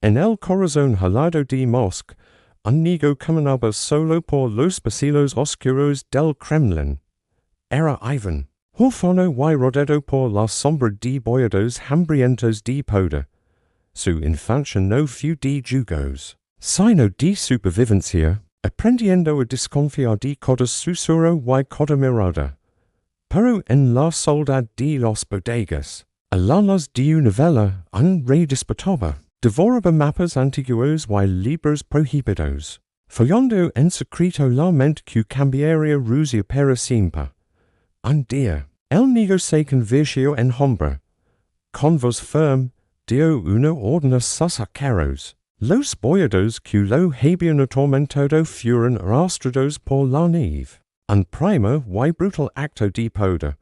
En el corazón helado de Mosc, un nigo caminaba solo por los pasillos oscuros del Kremlin. Era Iván. Huérfano y rodeado por la sombra de boyados hambrientos de poder. Su infancia no fue de jugos, sino de supervivencia, aprendiendo a desconfiar de cada susurro y cada mirada. Pero en la soledad de los bodegas, a la luz de una vela, un rey disputaba, devoraba mapas antiguos y libros prohibidos, follando en secreto la mente que cambiaría Rusia para siempre. Un día, el niño se convirtió en hombre. Con voz firme, dio una orden a sus arqueros. Los boyados que lo habían atormentado fueron arrastrados por la nieve. Un primer y brutal acto de poder.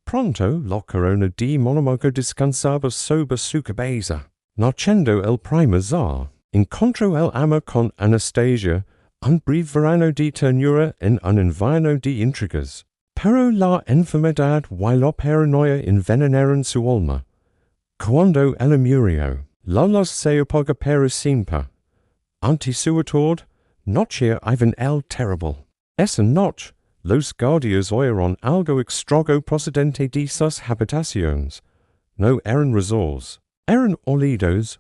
Pronto la corona de Mónaco descansaba sobre su cabeza. Naciendo el primer zar, encontró el amor con Anastasia, un breve verano de ternura en un invierno de intrigas. Pero la enfermedad y la paranoia envenenaron su alma. Cuando ella murió, la luz se apagó para siempre. Ante su autor, nació Iván el Terrible. Esa noche, los guardias oyeron algo extraño procedente de sus habitaciones. No eran rezos, eran oídos.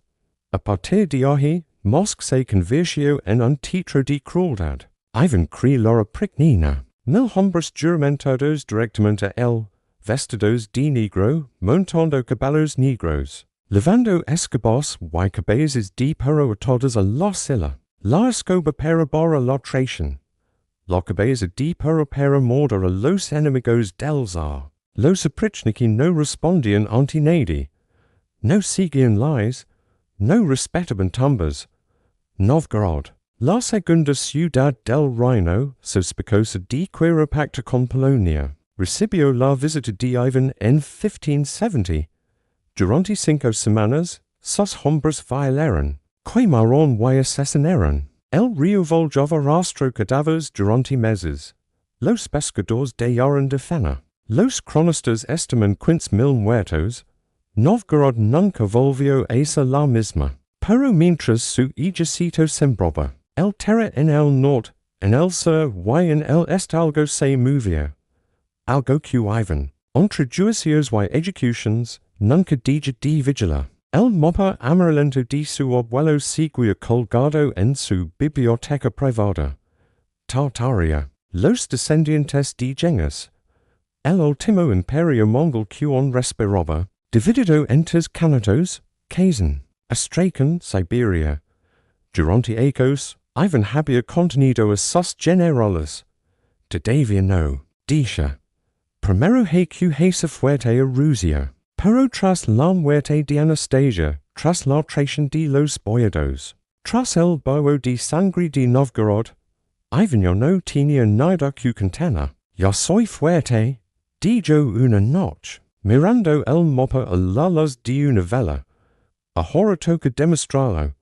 A partir de ahí, Mosc se convirtió en un teatro de crueldad. Iván crió la prignina. 1000 hombres juramentados directamente a él, vestidos de negro, montando caballos negros, levando escobas y cabezas de perro atadas a la silla, la escoba para barrar la traición, la cabeza de perro para morder a los enemigos del zar. Los oprichniky no respondían ante nadie, no seguían lies, no respetaban tumbas. Novgorod, la segunda ciudad del reino, sospechosa de querer pacto con Polonia, recibió la visita de Iván en 1570. Durante 5 semanas, sus hombres violaron, quemaron y asesinaron. El río Volga arrastró cadáveres durante meses. Los pescadores dejaron de faena. Los cronistas estiman 15,000 muertos. Novgorod nunca volvió a ser la misma. Pero mientras su ejército sembraba, el terra en el norte, en el sur y en el este algo se movía. Algo que Iván, entre juicios y ejecuciones, nunca deja de vigilar. El mapa amarillento de su abuelo seguía colgado en su biblioteca privada. Tartaria, los descendientes de Gengis. El último Imperio Mongol que aún respiraba, dividido entre kanatos, Kazán, Astrakhan, Siberia. Durante ecos, Iván había contenido a sus generales. Todavía no, dice. Primero que se fuerte a Rusia, pero tras la muerte de Anastasia, tras la traición de los boyados, tras el baño de sangre de Novgorod, Iván ya no tenía nada que contener. Ya soy fuerte, dijo una noche, mirando el mapa a la luz de una vela. Ahora toca demostrarlo.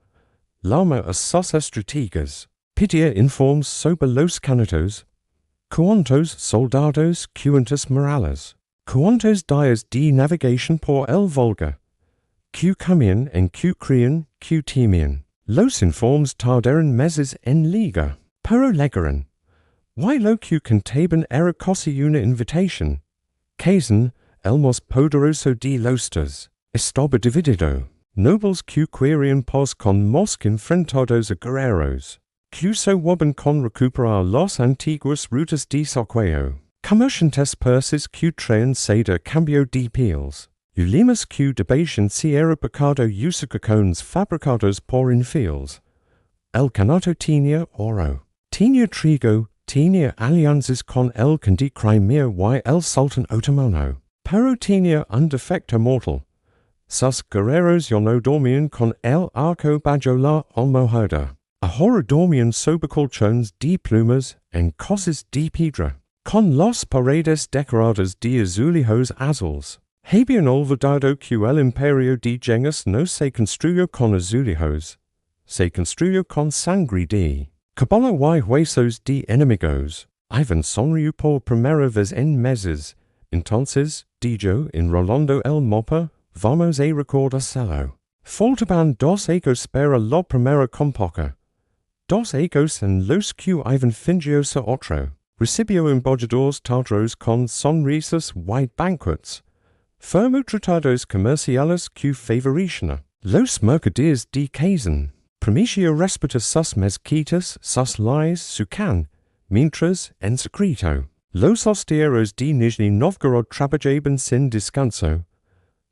Llama a sus estrategas. Pidia informes sobre los kanatos. Cuántos soldados, cuántas murallas. Cuántos días de navegación por el Volga. Que comían en que creían, que temían. Los informes tardaron meses en liga. Pero llegaron. Y lo que contaban era casi una invitación. Kazán, el más poderoso de los dos, estaba dividido. Nobles que querían paz con Mosc enfrentados a guerreros, que soñaban con recuperar las antiguas rutas de saqueo, comerciantes persas que traían seda a cambio de pieles, ulemas que debatían si era pecado usar cones fabricados por infieles. El kanato tenía oro, tenía trigo, tenía alianzas con el conde Crimea y el sultán otomano, pero tenía un defecto mortal. Sus guerreros ya no dormían con el arco bajo la almohada. Ahora dormían sobre colchones de plumas en cosas de piedra, con las paredes decoradas de azulejos azules. Habían olvidado que el imperio de Gengis no se construyó con azulejos, se construyó con sangre de cabala y huesos de enemigos. Iván sonrió por primera vez en meses. Entonces, dijo, enrolando el mapa, vamos a recordárselo. Faltaban dos egos para la primera compoca. Dos egos en los que Ivan fingiosa otro. Recibió embajadores tardados con sonrisas white banquets. Firmo tratados comerciales que favorecen los mercaderes de Kazán. Prometio respeta sus mezquitas, sus lies, su can, mientras, en secreto, los hostieros de Nizhny Novgorod trabajaban sin descanso.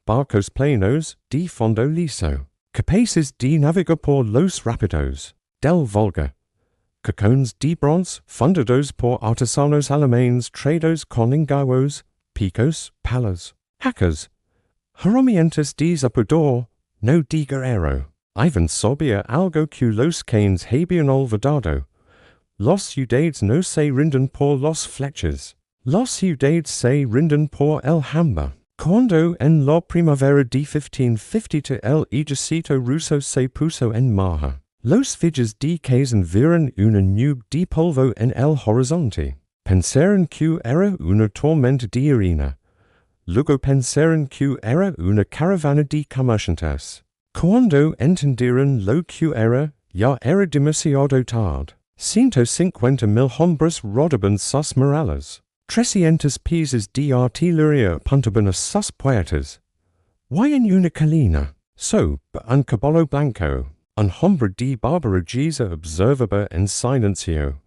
Barcos plenos, de fondo liso, capaces de navegar por los rápidos, del Volga. Cacones de bronce, fundados por artesanos alemanes trados con engaños, picos, palas, hackers. Herramientas de zapador, no de guerrero. Ivan sabía algo que los canes habían olvidado. Los ciudades no se rinden por los flechas. Los ciudades se rinden por el hambre. Cuando en la primavera de 1550 el ejército ruso se puso en marcha, los fijes de Kazán vieron una nube de polvo en el horizonte. Pensaron que era una tormenta de arena. Luego pensaron que era una caravana de comerciantes. Cuando entendieron lo que era, ya era demasiado tarde. 150,000 hombres rodaban sus murallas. 300 piezas de artillería apuntaban a sus puertas. Y en una colina, un caballo blanco, un hombre de bárbara guisa observaba en silencio.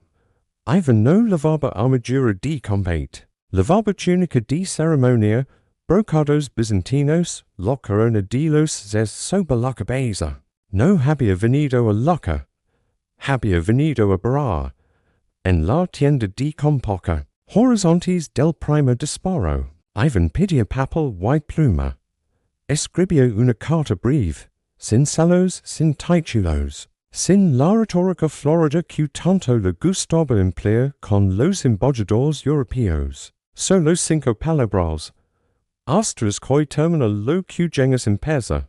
Ivan no llevaba armadura de combate. Llevaba túnica de ceremonia, brocados bizantinos, la corona de los zes sobre la cabeza. No había venido a loca. Había venido a barrar. En la tienda de compoca. Horizontes del primer disparo. Ivan pidió papel white pluma. Escribió una carta breve, sin celos, sin títulos, sin la retórica florida que tanto le gustaba emplear con los embajadores europeos. Solo 5 palabras. Astras que termina lo que Gengis empieza.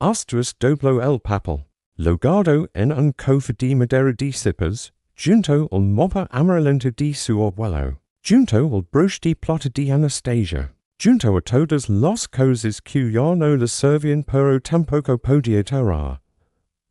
Astras dobló el papel. Logado en un cofre de madera de cipas, junto al mapa amarillento de su abuelo, junto al broche de plata de Anastasia, junto a todas las cosas que ya no le servían pero tampoco podía tirar.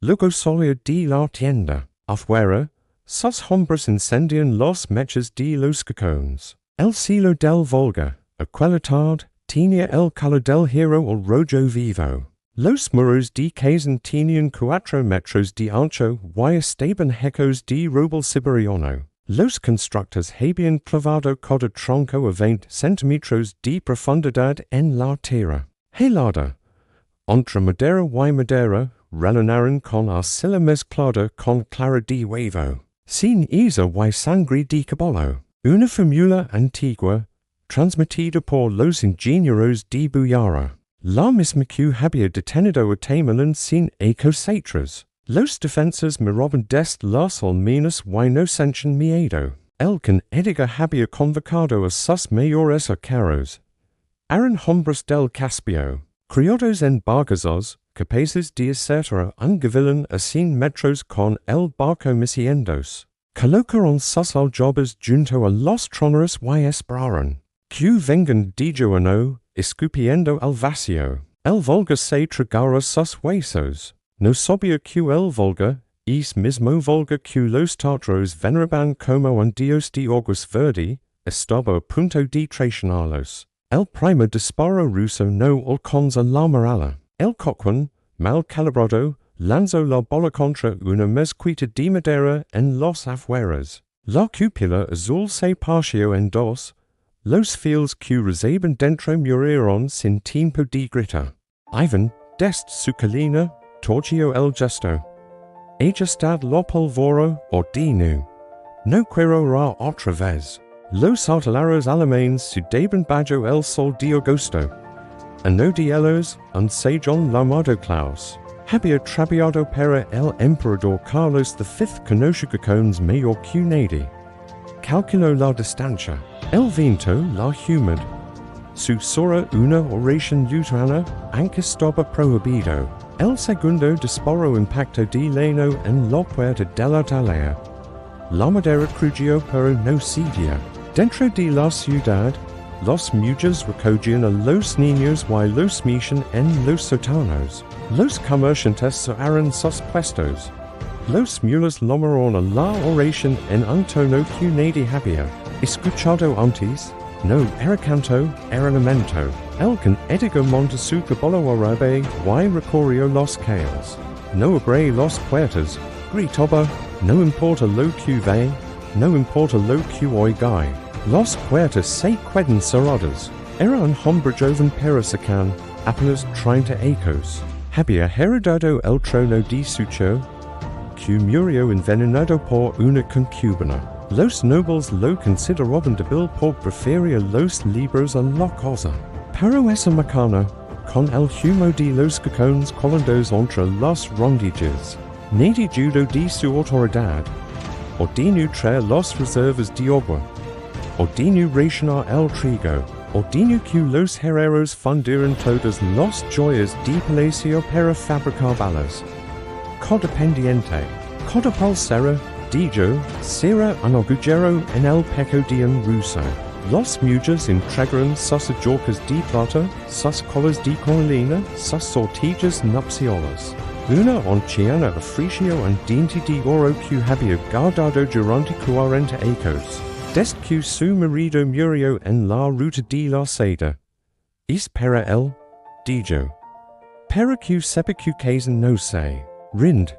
Luego salió de la tienda. Afuera, sus hombres incendian los mechas de los cacones. El cielo del Volga, aquella tarde, tenía el color del hierro al rojo vivo. Los muros de Kazán tenían 4 metros de ancho y estaban hechos de roble siberiano. Los constructores habían clavado cada tronco a 20 centímetros de profundidad en la tierra. Helada. Entre madera y madera, rellenaron con arcilla mezclada con clara de huevo. Sin esa y sangre de caballo. Una fórmula antigua, transmitida por los ingenieros de Buyara. La misma que había detenido a Tamerlán sin ecocetras. Los defensores miraban desde las almenas y no sentían miedo. El can Edgar había convocado a sus mayores arqueros. Eran hombres del Caspio, criados en barcazos, capaces de hacer un gavilán a 100 metros con el barco meciéndose. Colocaron sus aljobas junto a los troneros y esperaron que vengan de Joano, escupiendo al vacío. El Volga se tragara sus huesos. No sabía que el Volga, es mismo Volga que los tártaros veneraban como un dios de aguas verde, estaba a punto de traicionarlos. El primer disparo ruso no alcanzó la muralla. El coquín, mal calibrado, lanzó la bola contra una mezquita de madera en los afueras. La cúpula azul se partió en dos. Los fieles que rezaban dentro murieron sin tiempo de gritar. Ivan, desde su colina, torció el gesto. Ejestad la pólvora ordinó. No quiero ra otra vez. Los artilleros alemanes sudaban bajo el sol de agosto. Ano de ellos, un sajón llamado Klaus, había trabajado para el emperador Carlos V con mayor que nadie. Calculó la distancia. El viento la humedad. Susura una oración luterana, aunque estaba prohibido. El segundo disparo impactó de lleno en la puerta de la atalaya. La madera crujió pero no cedía. Dentro de la ciudad, Los muchos recogían a los niños y los mechan en los sotanos. Los comerciantes eran sus puestos. Los mulas lomaron a la oración en un tono que nadie había escuchado antes. No era canto, era lamento. El can edigo monta su cabolo arabe y recorrió los calles. No abre los puertas, gritaba, no importa lo que ve, no importa lo que oiga. Los puertas se quedan cerradas. Era un hombre joven pero sacan, apenas 30 ecos. Había heredado el trono de Sucho, que murió envenenado por una concubina. Los nobles lo consideraban débil por preferir los libros a la cosa. Pero esa macana, con el humo de los cacones colando entre las rondillas, nadie dudó de su autoridad, o de nutrir las reservas de agua, o de no racionar el trigo, o de no que los herreros fundieran todas las joyas de palacio para fabricar balas. Codependiente, codepulsera, dijo, será un agujero en el pecho de un ruso. Los muchos entregaron sus ajorcas de plata, sus colas de cornalina, sus sortillas nupciales. Una anciana ofreció un diente de oro que había guardado durante 40 ecos, desde que su marido murió en la ruta de la seda. Es para él, dijo. Pero que sepa que Kazán no se rind.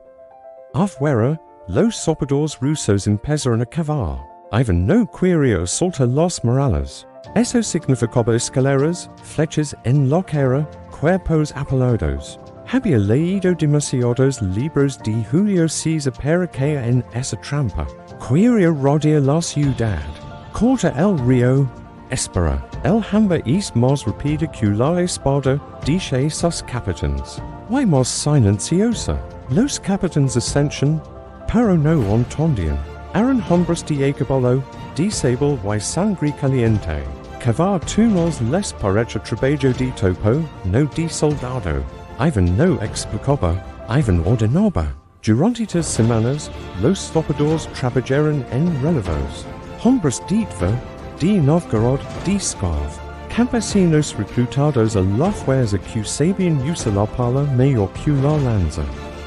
Afuera, los sopadores rusos empezaron a cavar. Ivan no quería asaltar las murallas. Eso significaba escaleras, flechas en la cara, cuerpos apalados. Había leído demasiados libros de Julio César para caer en esa trampa. Quería rodear la ciudad. Corta el río, espera. El hambre es más rápida que la espada, dice sus capitanes. Why más silenciosa? Los capitanes ascension, pero no entendían. Eran hombres de caballo, de sable y sangre caliente. Cavar túneles les parecha trabajo de topo, no de soldado. Ivan no explicaba, Ivan ordenaba. Durante 2 semanas, los sopadores trabajaron en relevos. Hombres de Tver, de Novgorod, de Pskov. Campesinos reclutados a la fuerza que sabían usar la pala mejor que la lanza.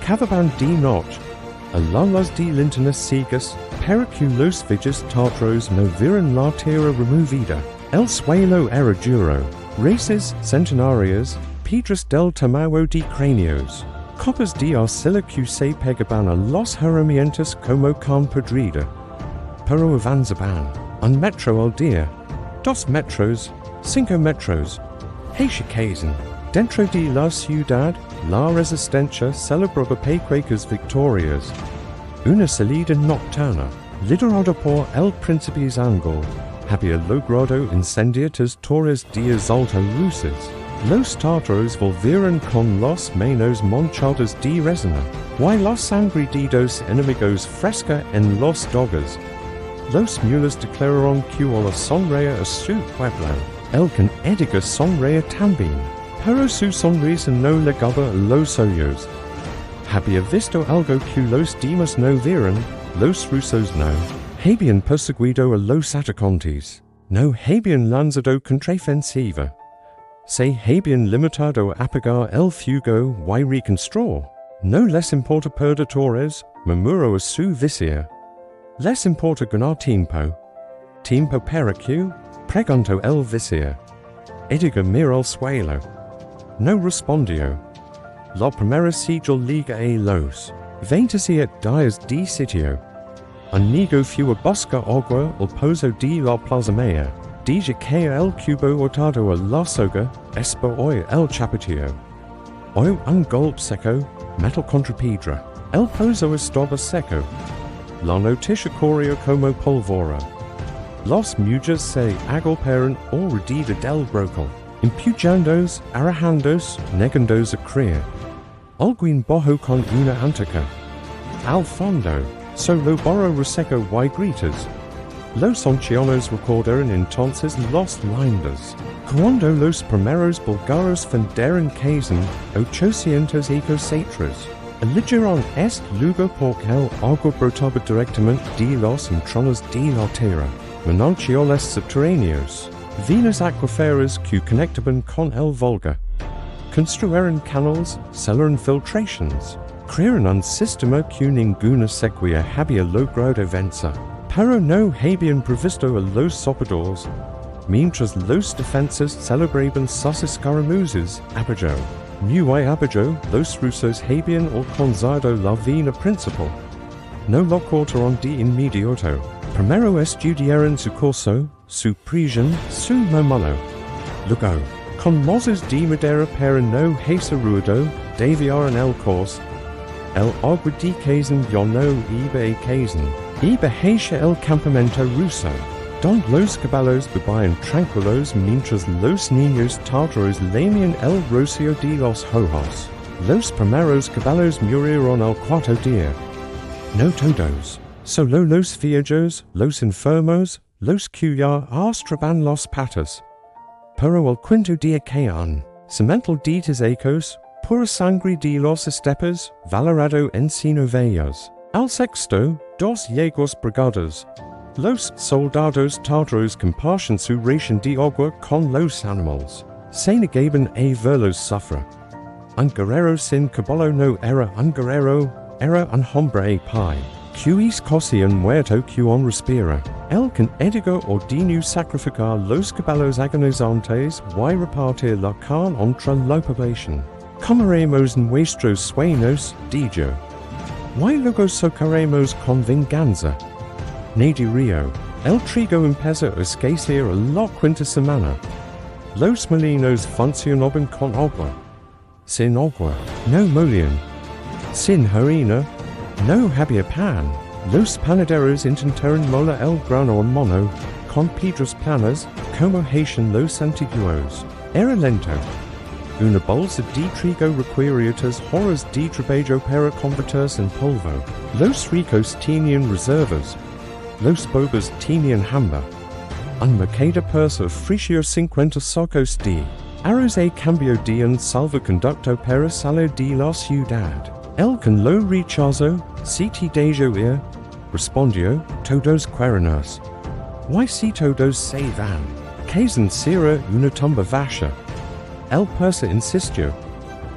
Cavaban de noche. A las de linternas ciegas, para que los villas tártaros no vieran la tierra removida. El suelo era duro. Races centenarias, piedras del tamaño de cráneos. Copas de arcilla que se pegaban a las herramientas como con podrida. Pero avanzaban. Un metro al día. 2 metros. 5 metros. Kazán. Dentro de la ciudad, la resistencia celebraba pequeñas victorias. Una salida nocturna, liderada por el príncipe Angol, había logrado incendiar torres de asalto rusas. Los tártaros volvieron con las manos manchadas de resina, y la sangre de 2 enemigos fresca en los dogas. Los mulas declararon que la sonreía a su pueblo. El can ediga sonreía también. Pero su sonrisa no llegaba a los ojos. Había visto algo que los demás no vieron, los rusos no. Habían perseguido a los atacantes. No habían lanzado contraofensiva. Se habían limitado a apagar el fuego y reconstruir. No les importa perder torres, murmuró a su vicia. Les importa ganar tiempo. Tiempo para que, preguntó el vicia. Ediga mira al suelo. No respondió. La primera sigil liga a los 27 días de sitio. Un niego fue a buscar agua al pozo de la plazamea. Dije que el cubo hurtado a la soga, espa hoy el chapatillo. Hoy un golpe seco, metal contra piedra. El pozo estaba seco. La noticia corrió como pólvora. Los muchos se agolparon alrededor del brocal. Impujándos, arrojandos, negandos a creer. Alguien bajó con una antica. Al fondo, solo borró reseco y gritos. Los ancianos recordaron entonces las lindas. Cuando los primeros bulgaros fundaron Kazán, 800 eligieron este lugar porque el agua brotaba directamente de las entrañas de la tierra, manantiales subterráneos. Venus aquiferas que conectaban con el Volga. Construyeron canals, cellaron filtrations. Crearon un sistema que ninguna sequía había logrado vencer. Pero no habían previsto a los sopadores. Mientras los defensas celebraban sus escaramuzas, abajo. Muy abajo, los rusos habían alcanzado la vina principal. No lo cortaron de inmediato. Primero estudiaron su curso, su prisión, su momento. Luego, con mozas de madera para no hacer ruido, desviaron el curso. El agua de Kazán ya no iba a Kazán, iba hacia el campamento ruso, donde los caballos vivían tranquilos mientras los niños tártaros lamían el rocío de los ojos. Los primeros caballos murieron al cuarto día. No todos, solo los viejos, los enfermos, los que ya arrastraban las patas. Pero el quinto día caían, cemental de ecos, pura sangre de los estepas, valorado encino vellas. Al sexto, dos yegos brigadas. Los soldados tártaros comparten su ración de agua con los animales. Se negaban a verlos sufrir. Un guerrero sin caballo no era un guerrero, era un hombre a pie. Quis casi un muerto que on respira. El can edigo ordinó sacrificar los caballos agonizantes y repartir la carne entre la población. Comeremos nuestros sueños, dijo. Y luego socorremos con venganza. Río. El trigo empieza a escasear a la quinta semana. Los molinos funcionaban con agua. Sin agua, no molían. Sin harina, no había pan. Los panaderos intentaron moler el grano en mano, con piedras planas, como hacían los antiguos. Era lento. Una bolsa de trigo requería horas de trabajo para convertirse en polvo. Los ricos tenían reservas. Los pobres tenían hambre. Un mercado persa ofreció 50 sacos de arroz a cambio de un salvoconducto para salir de la ciudad. El con lo rechazó, si te dejo ir, respondió, todos cuernos. Y si todos se van, Kazán será una tumba vacía. El persa insistió.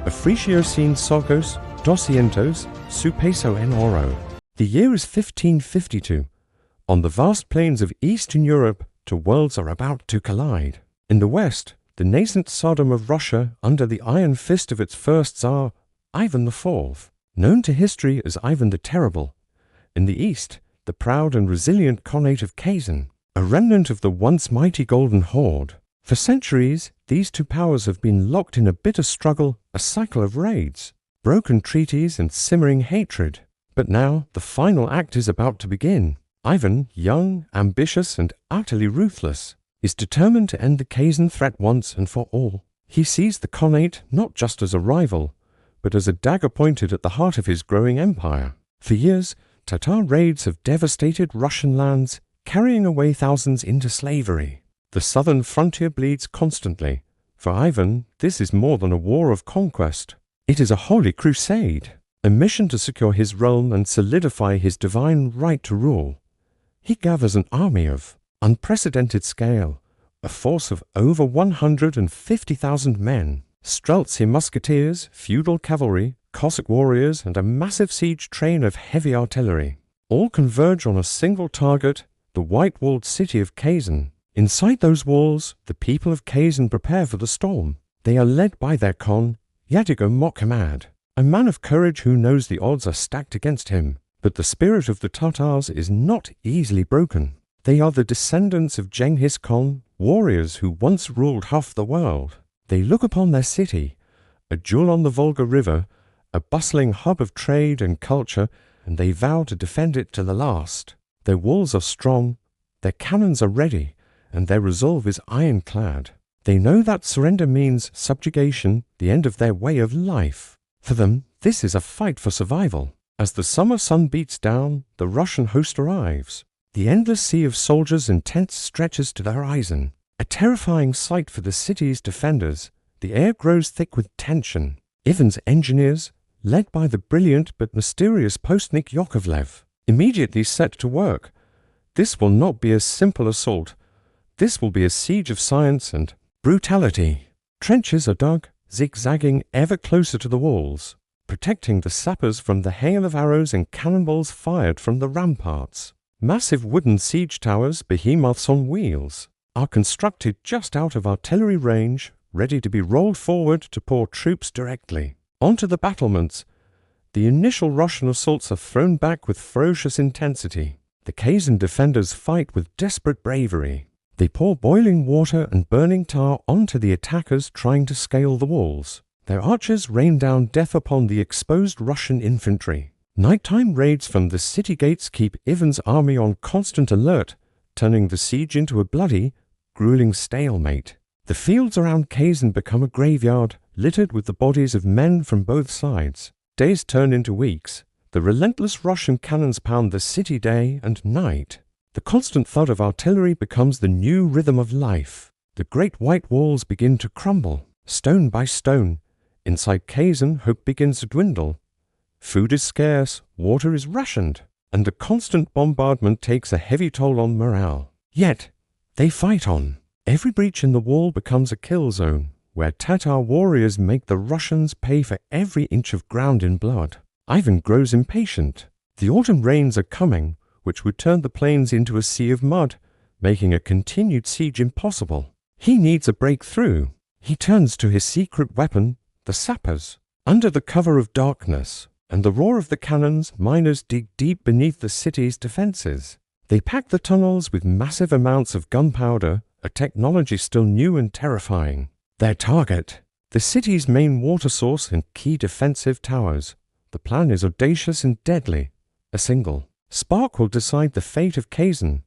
Ofreció 100 sacos, 200, su peso en oro. The year is 1552. On the vast plains of Eastern Europe, two worlds are about to collide. In the West, the nascent Sodom of Russia under the iron fist of its first Tsar, Ivan IV, known to history as Ivan the Terrible. In the East, the proud and resilient Khanate of Kazán, a remnant of the once mighty Golden Horde. For centuries, these two powers have been locked in a bitter struggle, a cycle of raids, broken treaties and simmering hatred. But now, the final act is about to begin. Ivan, young, ambitious, and utterly ruthless, is determined to end the Kazán threat once and for all. He sees the Khanate not just as a rival, but as a dagger pointed at the heart of his growing empire. For years, Tatar raids have devastated Russian lands, carrying away thousands into slavery. The southern frontier bleeds constantly. For Ivan, this is more than a war of conquest. It is a holy crusade, a mission to secure his realm and solidify his divine right to rule. He gathers an army of unprecedented scale, a force of over 150,000 men, Streltsy musketeers, feudal cavalry, Cossack warriors, and a massive siege train of heavy artillery. All converge on a single target, the white-walled city of Kazán. Inside those walls, the people of Kazán prepare for the storm. They are led by their Khan, Yadigo Mohammad, a man of courage who knows the odds are stacked against him. But the spirit of the Tatars is not easily broken. They are the descendants of Gengis Khan, warriors who once ruled half the world. They look upon their city, a jewel on the Volga River, a bustling hub of trade and culture, and they vow to defend it to the last. Their walls are strong, their cannons are ready, and their resolve is ironclad. They know that surrender means subjugation, the end of their way of life. For them, this is a fight for survival. As the summer sun beats down, the Russian host arrives. The endless sea of soldiers and tents stretches to the horizon. A terrifying sight for the city's defenders. The air grows thick with tension. Ivan's engineers, led by the brilliant but mysterious postnik Yakovlev, immediately set to work. This will not be a simple assault. This will be a siege of science and brutality. Trenches are dug, zigzagging ever closer to the walls, protecting the sappers from the hail of arrows and cannonballs fired from the ramparts. Massive wooden siege towers, behemoths on wheels, are constructed just out of artillery range, ready to be rolled forward to pour troops directly onto the battlements. The initial Russian assaults are thrown back with ferocious intensity. The Kazan defenders fight with desperate bravery. They pour boiling water and burning tar onto the attackers trying to scale the walls. Their archers rain down death upon the exposed Russian infantry. Nighttime raids from the city gates keep Ivan's army on constant alert, turning the siege into a bloody, grueling stalemate. The fields around Kazan become a graveyard, littered with the bodies of men from both sides. Days turn into weeks. The relentless Russian cannons pound the city day and night. The constant thud of artillery becomes the new rhythm of life. The great white walls begin to crumble, stone by stone. Inside Kazan, hope begins to dwindle. Food is scarce, water is rationed, and the constant bombardment takes a heavy toll on morale. Yet, they fight on. Every breach in the wall becomes a kill zone, where Tatar warriors make the Russians pay for every inch of ground in blood. Ivan grows impatient. The autumn rains are coming, which would turn the plains into a sea of mud, making a continued siege impossible. He needs a breakthrough. He turns to his secret weapon, the sappers. Under the cover of darkness and the roar of the cannons, miners dig deep beneath the city's defenses. They pack the tunnels with massive amounts of gunpowder, a technology still new and terrifying. Their target, the city's main water source and key defensive towers. The plan is audacious and deadly. A single spark will decide the fate of Kazan.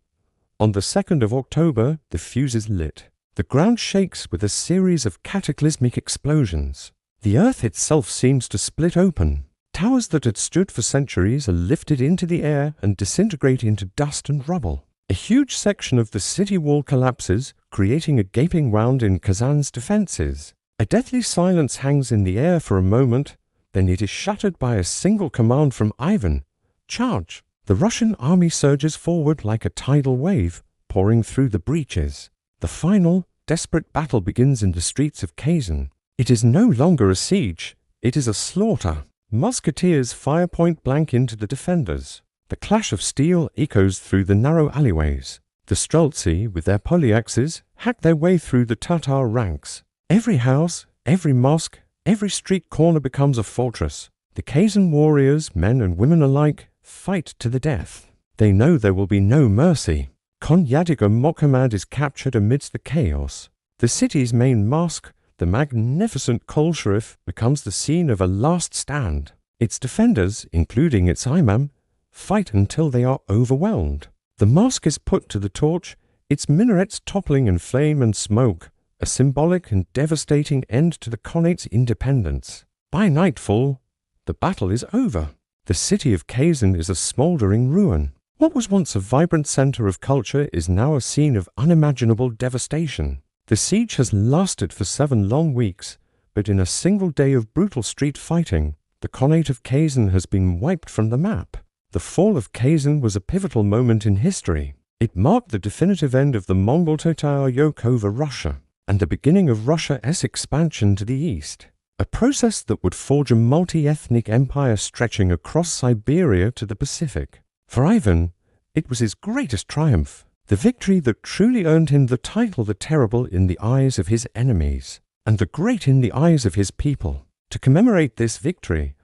On the 2nd of October, the fuse is lit. The ground shakes with a series of cataclysmic explosions. The earth itself seems to split open. Towers that had stood for centuries are lifted into the air and disintegrate into dust and rubble. A huge section of the city wall collapses, creating a gaping wound in Kazan's defenses. A deathly silence hangs in the air for a moment, then it is shattered by a single command from Ivan: charge! The Russian army surges forward like a tidal wave, pouring through the breaches. The final, desperate battle begins in the streets of Kazan. It is no longer a siege, it is a slaughter. Musketeers fire point blank into the defenders. The clash of steel echoes through the narrow alleyways. The Streltsy, with their polyaxes, hack their way through the Tatar ranks. Every house, every mosque, every street corner becomes a fortress. The Kazan warriors, men and women alike, fight to the death. They know there will be no mercy. Konyadigam Mohammad is captured amidst the chaos. The city's main mosque, the magnificent Kol Sharif, becomes the scene of a last stand. Its defenders, including its imam, fight until they are overwhelmed. The mosque is put to the torch, its minarets toppling in flame and smoke, a symbolic and devastating end to the Khanate's independence. By nightfall, the battle is over. The city of Kazan is a smouldering ruin. What was once a vibrant center of culture is now a scene of unimaginable devastation. The siege has lasted for 7 long weeks, but in a single day of brutal street fighting, the Khanate of Kazan has been wiped from the map. The fall of Kazan was a pivotal moment in history. It marked the definitive end of the Mongol Tatar yoke over Russia, and the beginning of Russia's expansion to the east, a process that would forge a multi-ethnic empire stretching across Siberia to the Pacific. For Ivan, it was his greatest triumph, the victory that truly earned him the title the Terrible in the eyes of his enemies, and the Great in the eyes of his people. To commemorate this victory,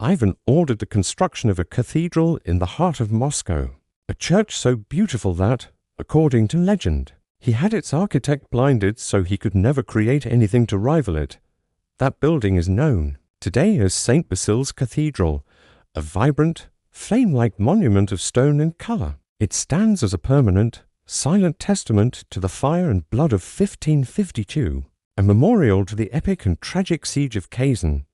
Ivan ordered the construction of a cathedral in the heart of Moscow, a church so beautiful that, according to legend, he had its architect blinded so he could never create anything to rival it. That building is known today as St. Basil's Cathedral, a vibrant, flame-like monument of stone and color. It stands as a permanent, silent testament to the fire and blood of 1552, a memorial to the epic and tragic siege of Kazan.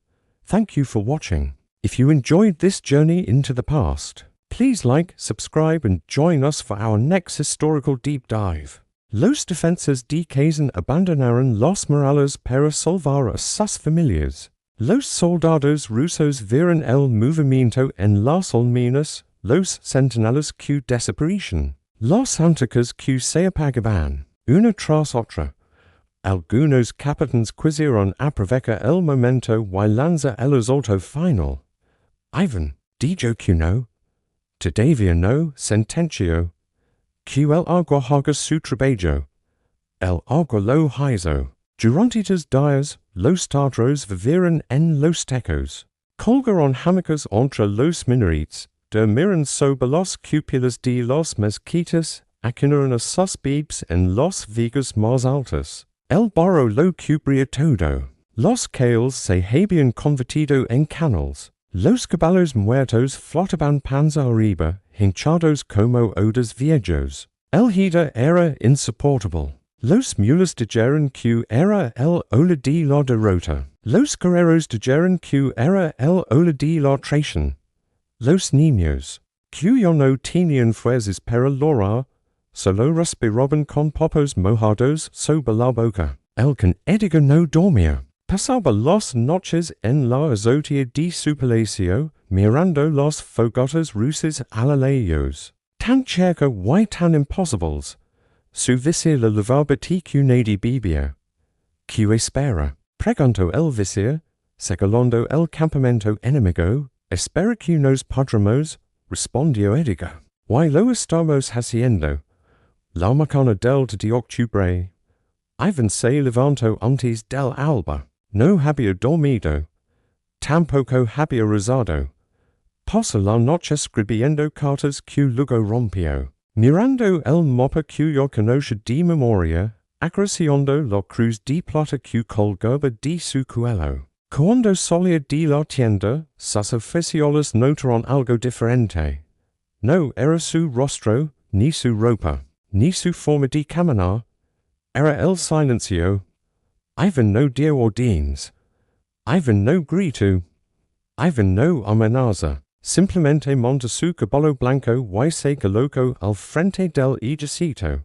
Thank you for watching. If you enjoyed this journey into the past, please like, subscribe, and join us for our next historical deep dive. Los defensores de Kazan abandonaron los murallas para salvar a sus familias. Los soldados rusos vieron el movimiento en las almenas, los centinales que desaparecen. Los anticas que se apagaban. una tras otra. Algunos capitanes quisieron aprovechar el momento y lanza el asalto final. Ivan, dijo que no, todavía no sentenció, que el agua haga su trabajo. El agua lo hizo. Durante tus días, los tártaros vivieron en los tecos. Colgaron hamacas entre los minarets, dormieron sobre las cúpulas de los mezquitas, acudieron a sus bibs en los vigas más altas. El barro lo cubría todo. Los cables se habían convertido en canals. Los caballos muertos flotaban panza arriba, hinchados como odos viejos. El hida era insoportable. Los mules dijeron que era el hora de la derrota. Los guerreros dijeron que era el hora de la traición. Los niños, que ya no tenían fuerzas para llorar, solo respiraban con popos mojados sobre la boca. El canético no dormía. Pasaba las noches en la azotea de su palacio, mirando los fogotes rusos a lo lejos. Tan cerca y tan imposibles. Su visir le levaba ticuna de bibia. ¿Qué espera? Preguntó el visir, señalando el campamento enemigo. Espera que nos podremos, respondió Edgar. Y lo estamos haciendo. La mañana del de octubre. Ivan se levantó antes del alba. No había dormido. Tampoco había rezado. Pasó la noche escribiendo cartas que luego rompió. Mirando el mapa que yo conoce de memoria, acariciando la cruz de plata que colgaba de su cuello. Cuando salía de la tienda, sus oficiales notaron algo diferente. No era su rostro, ni su ropa, ni su forma de caminar. Era el silencio. Ivan no dio órdenes. Ivan no gritó. Ivan no amenaza. Simplemente monta su caballo blanco y se colocó al frente del ejército.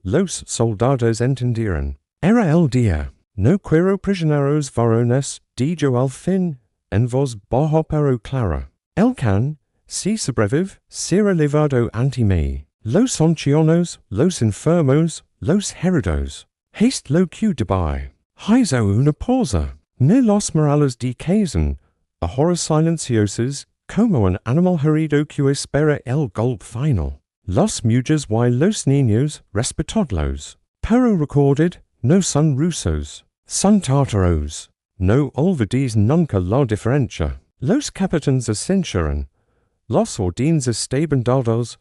Los soldados entendieron. Era el día. No quiero prisioneros varones, dijo al fin, en voz baja pero clara. El Khan, si sobrevive, será llevado ante mí. Los ancianos, los enfermos, los heridos. Haste lo que debay. Hizo una pausa. Ni los murallas de Kazán, ahora silenciosos, como un animal herido que espera el golpe final. Los mujeres y los niños, respetadlos. Pero recorded, no son rusos, son tártaros. No olvidéis nunca la diferencia. Los capitanes ascendieron. Los órdenes estaban dados.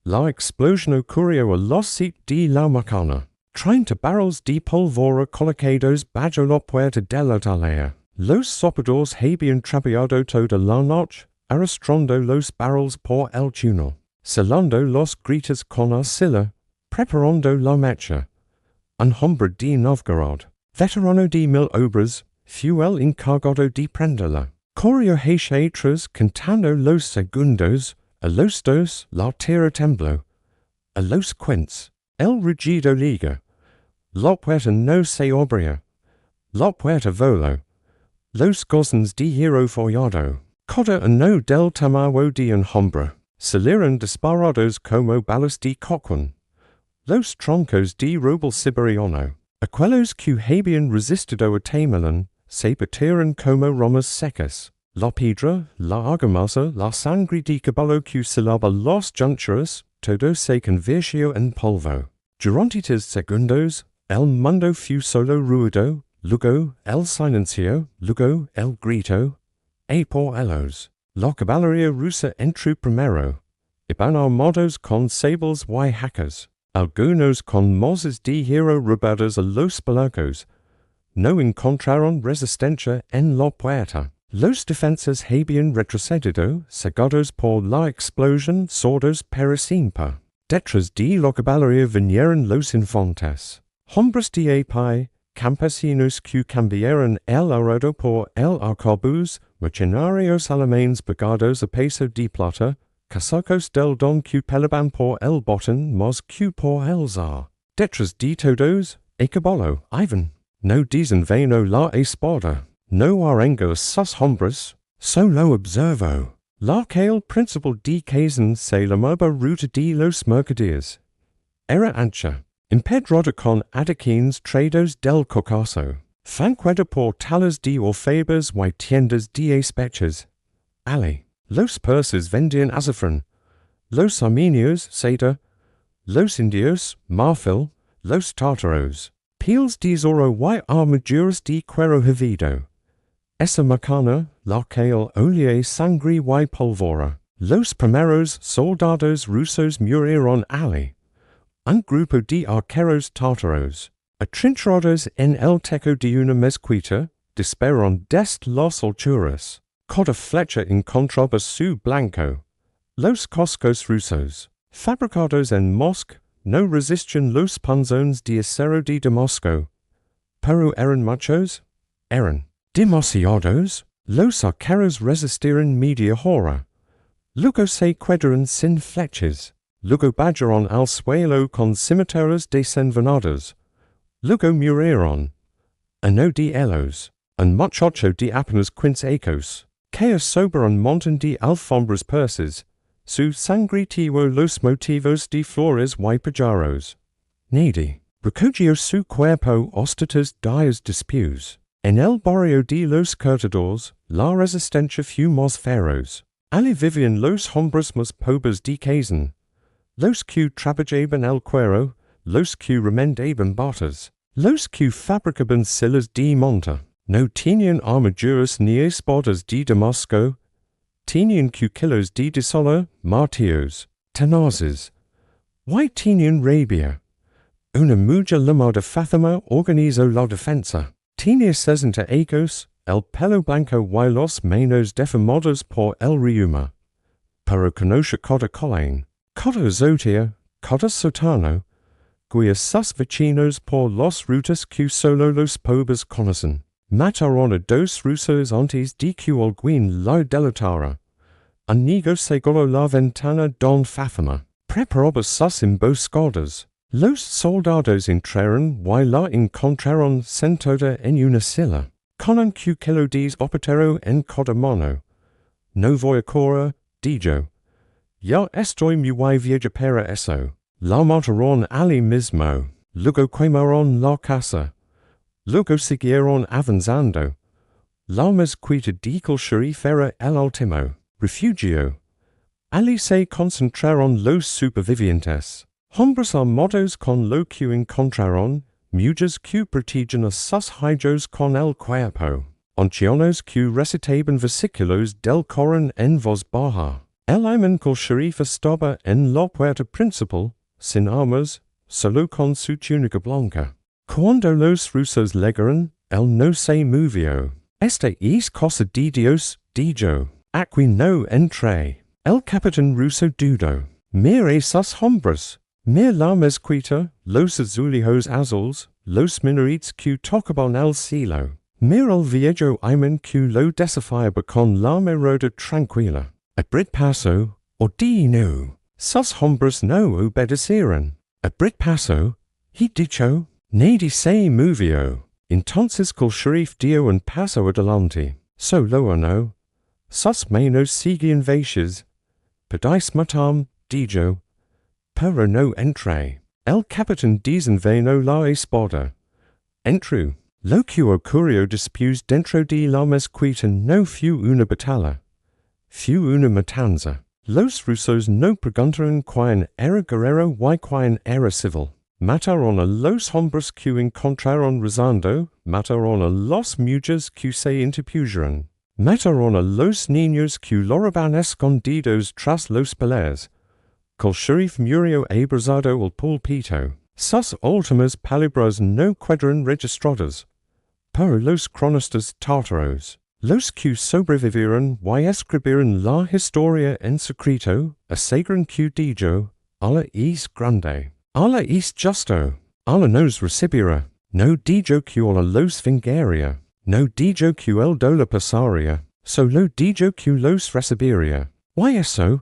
La explosión ocurrió a las 7 de la mañana. 30 barriles de pólvora colocados bajo la puerta de la aldea. Los sopadores habían trabajado toda la noche, arrastrando los barriles por el túnel, selando los gritos con arcilla, preparando la marcha. Un hombre de Novgorod, veterano de 1000 obras, fue el encargado de prenderla. Corrió hacia atrás contando los segundos. A los dos la tierra tembló. A los quince, el rugido liga. La puerta no se abría. La puerta voló. Los goznes de hierro follado. Cada uno del tamaño de un hombre. Salieron disparados como balas de cockun. Los troncos de roble siberiano. Aquellos que habían resistido a Tamerlán, se batieron como ramas secas. La piedra, la argamasa, la sangre de caballo que silaba las junturas, todo se convirtió en polvo. Durante 3 segundos, el mundo fue solo ruido, luego el silencio, luego el grito, y por ellos. La caballería rusa entró primero. Iban armados con sables y hachas, algunos con mazas de hierro robados a los palacos. No encontraron resistencia en la puerta. Los defensas habían retrocedido, cegados por la explosión, sordos pero siempre. Detrás de la caballería vinieron los infantes. Hombres de a pie, campesinos que cambiaron el arado por el arcabuz, mercenarios alemanes pegados a peso de plata, casacos del don que peleaban por el botín más que por el zar. Detrás de todos, a caballo, Ivan. No desenvainó la espada. No arengo a sus hombres, solo observo. La calle principal de Kazán se llamaba Ruta de los Mercaderes. Era ancha, impedroda con adequines trados del cocaso, fanqueda por talas de orfebas y tiendas de espeches, ali, los persas vendían azafrán, los armenios seda, los indios marfil, los tártaros, piels de oro y armaduras de cuero havido, esa macana, la kale olie sangre y pólvora, los primeros soldados rusos murieron ali, un grupo de arqueros tártaros, atrincherados en el techo de una mezquita, dispararon desde los alturas, cada flecha encontraba su blanco. Los cascos rusos, fabricados en Moscú, no resistían los panzones de acero de Damasco, pero eran muchos, eran demasiados, los arqueros resistieron media hora, luego se quedaron sin flechas, luego bajaron al suelo con cimitarras desenvenenadas, luego murieron, uno de ellos, un muchacho de apenas 15 años, que sobre un montón de alfombras persas, su sangre tió los motivos de flores y pajaros. Nadie recogió su cuerpo hasta días después. En el barrio de los curtidores, la resistencia fue más feroz. Ali vivían los hombres más pobres de Kazán, los que trabajaban el cuero, los que remendaban botas, los que fabricaban sillas de monta, no tenían armaduras ni espadas de Damasco, tenían cuchillos de desolar, martillos, tenazas, y tenían rabia. Una mujer llamada Fátima organizó la defensa. Tenía 60 años, el pelo blanco y los manos deformados por el reuma. Pero conoce cada colén, cada azotea, cada sotano, guía sus vecinos por las rutas que solo los pobres conocen. Mataron a dos rusos antes de que alguien la delatara. Un niño seguro la ventana don Fátima. Preparaba sus emboscadas. Los soldados entraron y la encontraron sentada en una silla, con un cuchillo de opetero en cada mano. No voy a correr, dijo. Ya estoy muy vieja para eso. La mataron allí mismo. Luego quemaron la casa. Luego siguieron avanzando. La mezquita del sheriff era el último refugio. Allí se concentraron los supervivientes. Hombres armados con lo que encontraron, mujeres que protegían a sus hijos con el cuerpo, ancianos que recitaban versículos del Corán en voz baja. El imán del sheriff estaba en la puerta principal, sin armas, solo con su túnica blanca. Cuando los rusos llegaron, él no se movió. Esta es cosa de Dios, dijo. Aquí no entre. El capitán ruso dudó. Mire sus hombres. Mire la mezquita, los azulejos azules, los minarets que tocaban el cielo. Mire el viejo imán que lo desafiaba con la mirada tranquila. Abrid paso, o di no. Sus hombres no obedecieron. Abrid paso, he dicho. Nadie se movió. Entonces el sheriff dio un paso adelante. Solo uno. Sus manos siguen vacías. Podéis matarme, dijo. Pero no entre. El capitán desenvainó la espada. Entró. Lo que ocurrió después dentro de la mezquita no fue una batalla. Fue una matanza. Los rusos no preguntaron quién era guerrero y quién era civil. Mataron a los hombres que encontraron rezando, mataron a las mujeres que se interpusieron, mataron a los niños que loraban escondidos tras los pilares. El sheriff murió abrazado al púlpito. Sus últimas palabras no quedaron registradas. Pero los cronistas tártaros, los que sobrevivieron y escribieron la historia en secreto, aseguran que dijo, Allah es grande. Allah es justo. Allah nos recibirá. No dijo que Allah los vengaría. No dijo que él lo pasaría. Solo dijo que los recibiría. Y eso,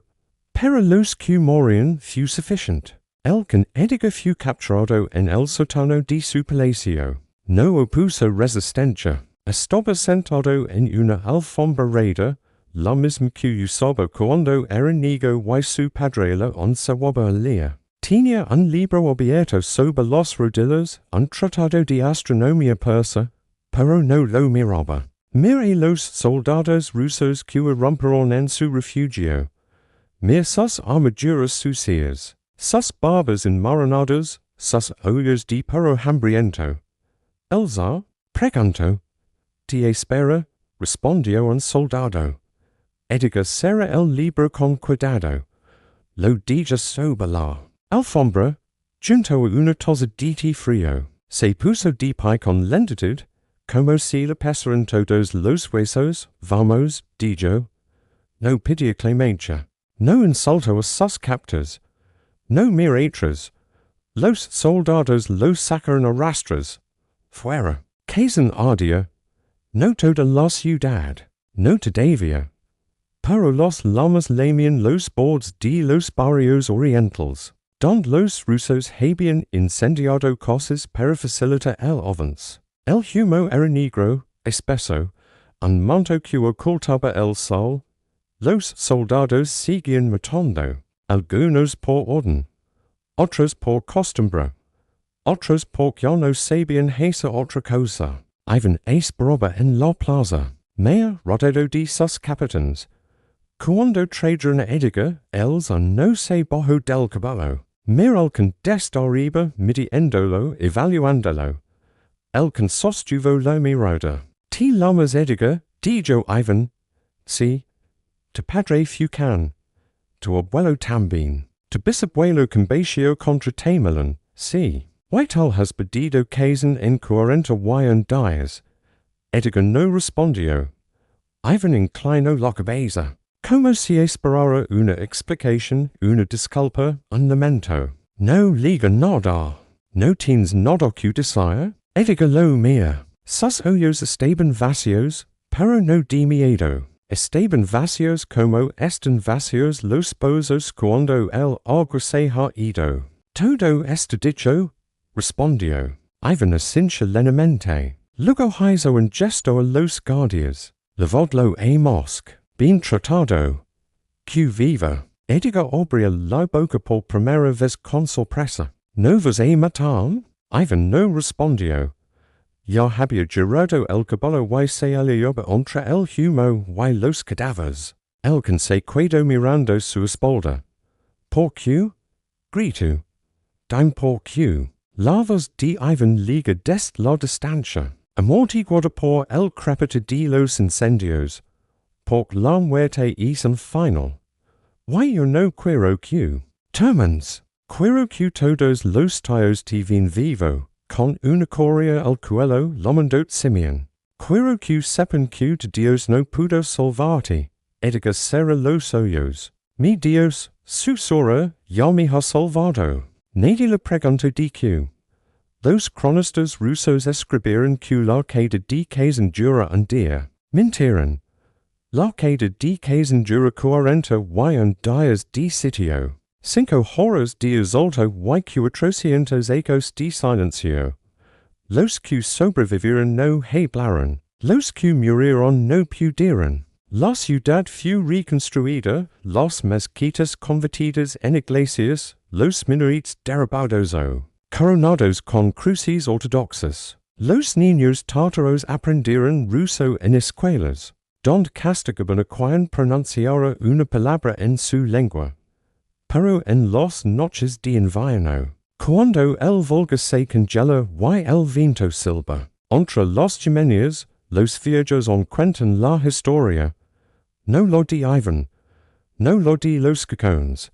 para los que morían fue suficiente. El can ediga fue capturado en el sótano de su palacio. No opuso resistencia. Estaba sentado en una alfombra reda, la misma que usaba cuando era niño y su padre le enseñaba a leer. Tenía un libro abierto sobre los rodillos, un tratado de astronomía persa, pero no lo miraba. Miré los soldados rusos que irrumpieron en su refugio. Mir sus armaduras sucias, sus barbas enmarronadas, sus ojos de perro hambriento. El zar preguntó. ¿Te espera? Respondió un soldado. Edgar cerró el libro con cuidado. Lo dije sobre la alfombra, junto a una taza de té frío. Se puso de pie con lentitud, como si le pesaran todos los huesos. Vamos, dijo. No pidió clemencia. No insultó a sus captors. No mire atrás. Los soldados los sacaron a rastras. Fuera. Kazán ardía. No toda la ciudad. No todavía. Pero los lamas lamían los bordes de los barrios orientales, donde los rusos habían incendiado cosas para facilitar el avance. El humo era negro, espeso, un manto que ocultaba el sol. Los soldados seguían matando, algunos por orden, otros por costumbre, otros porque ya no sabían hacer otra cosa. Iván esperaba en la plaza, medio rodeado de sus capitanes. Cuando trajeron a Edgar, ellos no se bajó del caballo. Miró con desde arriba, midiéndolo, evaluándolo. El con sostuvo la mirada. ¿Te llamas Edgar? Dijo Iván. Sí. Tu padre fue Khan. Tu abuelo también. Tu bisabuelo combació contra Tamerlán. Sí. Whitehall has perdido Kazán en 40 días. Edgar no respondió. Iván inclinó la cabeza. Como si esperara una explicación, una disculpa, un lamento. No liga nada. No tienes nada que decir. Edgar lo mira. Sus ojos estaban vacíos, pero no de miedo. Estaban vacíos como están vacíos los pozos cuando el agua se ha ido. Todo está dicho, respondió. Iván asintió lenamente. Luego hizo un gesto a los guardias. Levadlo a mosque. Bien tratado. Que viva. Edgar abrió la boca por primera vez con sorpresa. ¿No vas a matar? Iván no respondió. Ya había girado el caballo y se aliaba entre el humo y los cadáveres. El can se quedó mirando su espalda. ¿Por qué? Gritó. Dime por qué. La voz de Iván liga desde la distancia. Amortiguada por el crepito de los incendios. Por la muerte es un final. Why yo no quiero que termines. Quiero que todos los tíos te ven vivo, con una coria al cuello llamando Simeon. Quiero que sepan que Dios no pudo salvarte. Edgar cerró los ojos. Mi Dios, susurra, ya me ha salvado. Nadie le preguntó de qué. Los cronistas rusos escribieron que la caída de Kazán dura un día. Mentiran. La caída de Kazán dura 41 días de sitio. 5 horas de asalto y 400 ecos de silencio. Los que sobrevivieron no hablaron. Los que murieron no pudieron. La ciudad fue reconstruida, las mezquitas convertidas en iglesias, los minarets derribados o coronados con cruces ortodoxas. Los niños tártaros aprendieron ruso en escuelas, donde castigaban a quien pronunciara una palabra en su lengua. Pero en las noches de invierno, cuando el vulgar se congela y el viento silba, entre las chimeneas, los viejos cuentan la historia. No lo de Iván, no lo de los cacones,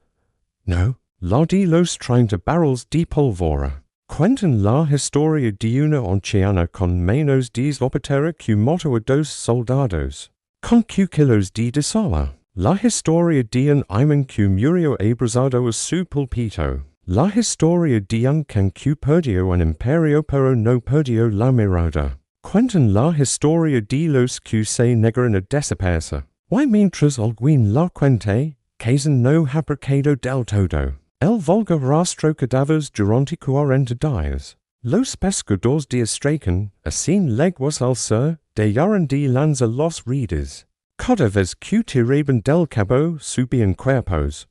no, la de los 30 barrels de pólvora. Cuentan la historia de una anciana con menos de opatera que mató a 2 soldados, con Q kilos de sala. La historia de un imán que murió abrazado a su pulpito. La historia de un can que perdió un imperio pero no perdió la mirada. Cuentan la historia de los que se negaron a desaparecer. Y mientras alguien la cuente, Kazán no ha perdido del todo. El vulgar rastro cadáveres durante 40 días. Los pescadores de Astracan, a 100 leguas al sur, dejaron de lanzar las redes. Cada vez que tiraban del cabo subían cuerpos.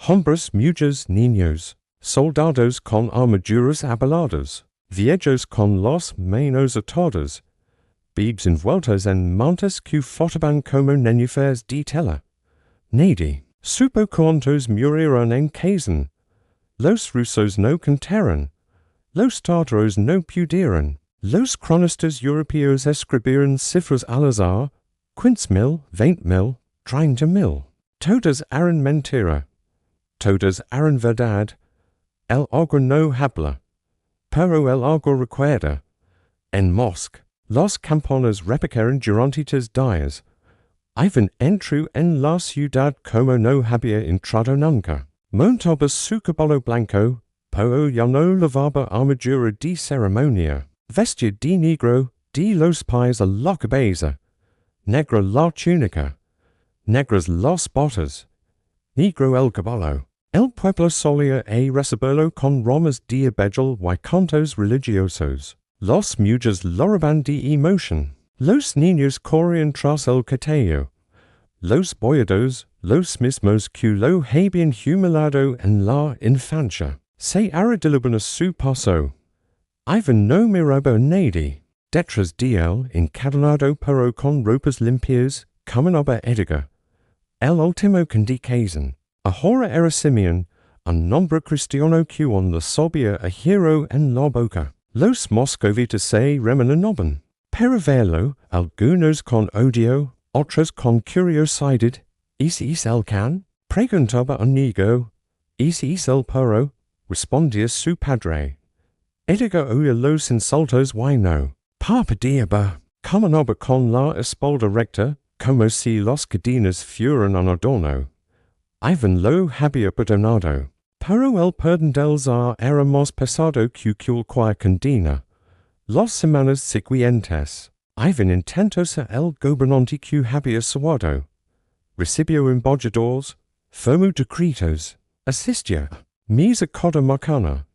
Hombres, mujeres, niños. soldados con armaduras abaladas, viejos con las manos atadas, beads envueltas en mantas que flotaban como nenúfares de tela. Nadie supo cuántos murieron en Kazán. Los rusos no contaron, los tártaros no pudieron, los cronistas europeos escribieron cifras al azar, 15,000, 20,000, 30,000. Todas eran mentira, todas eran verdad. El algo no habla, pero el algo recuerda. En Mosc, las campanas repicaron durante 3 días. Iván entró en la ciudad como no había entrado nunca. Montaba su caballo blanco, pero ya no llevaba armadura de ceremonia. Vestía de negro, de los pies a la cabeza. Negra la túnica. Negras las botas. Negro el caballo. El pueblo solía recibirlo con ramas de abedul y cantos religiosos. Los mujeres lloraban de emoción. Los niños corrían tras el caballo. Los boyados, los mismos que lo habían humillado en la infancia, se arrodillaban a su paso. Iván no miraba a nadie. Detrás de él, encadenado pero con ropas limpias, caminaba Edgar, el último de Kazán. Ahora era Simeón, un nombre cristiano que le sabía a hero en la boca. Los moscovitas se remenaban. Para verlo, algunos con odio, otros con curiosidad. ¿Ese es el Khan? Preguntaba un niño. ¿Ese es el perro? Respondía su padre. Edgar oía los insultos y no parpadeaba. Caminaba con la espalda recta, como si las cadenas fueran un adorno. Iván lo había perdonado, pero el perdón del zar era más pesado que cualquier condena. Las semanas siguientes, Iván intentó ser el gobernante que había suado. Recibió embajadores, firmó decretos, asistió misa cada mañana.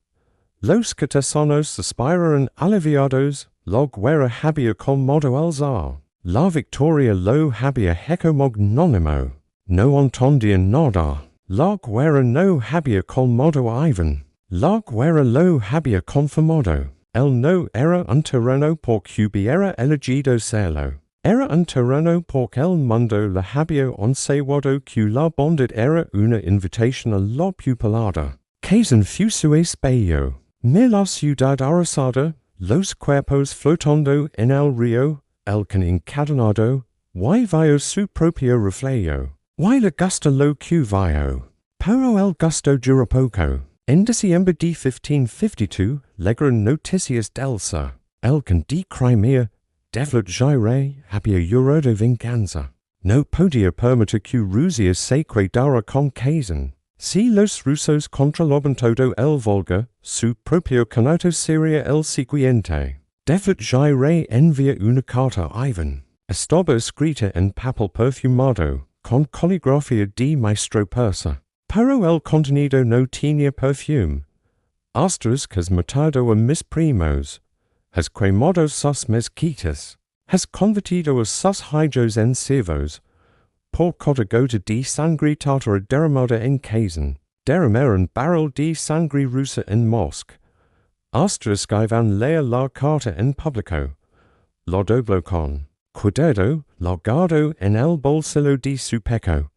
Los cortesanos suspiraron aliviados, la guerra había colmado al zar. La victoria lo había hecho magnánimo. No entendían nada. La guerra no había colmado a Iván. La guerra lo había confirmado. Él no era un tirano porque hubiera elegido serlo. Era un tirano porque el mundo le había enseñado que la bondad era una invitación a la pupilada. Kazán fue su espejo. La ciudad arrasada, los cuerpos flotando en el río, el can encadenado, y vio su propio reflejo. Y le gustó lo que vio. Pero el gusto duró poco. En diciembre de 1552, llegaron noticias del zar. El can de Crimea, Devlet Jairé, había jurado venganza. No podía permitir que Rusia se quedara con Kazán. Si los rusos controlaban todo el Volga, su propio kanato sería el siguiente. Devlet Jairé envía una carta a Iván. Estaba escrita en papel perfumado, con caligrafía de maestro persa. Pero el contenido no tenía perfume. Has matado a mis primos. Has quemado sus mezquitas. Has convertido a sus hijos en ciervos. Por cada gota de sangre tártara derramada en Kazán, derramaron barrel de sangre rusa en Mosc. Escriban leer la carta en público. La dobló con cuidado, la guardo en el bolsillo de su pecho.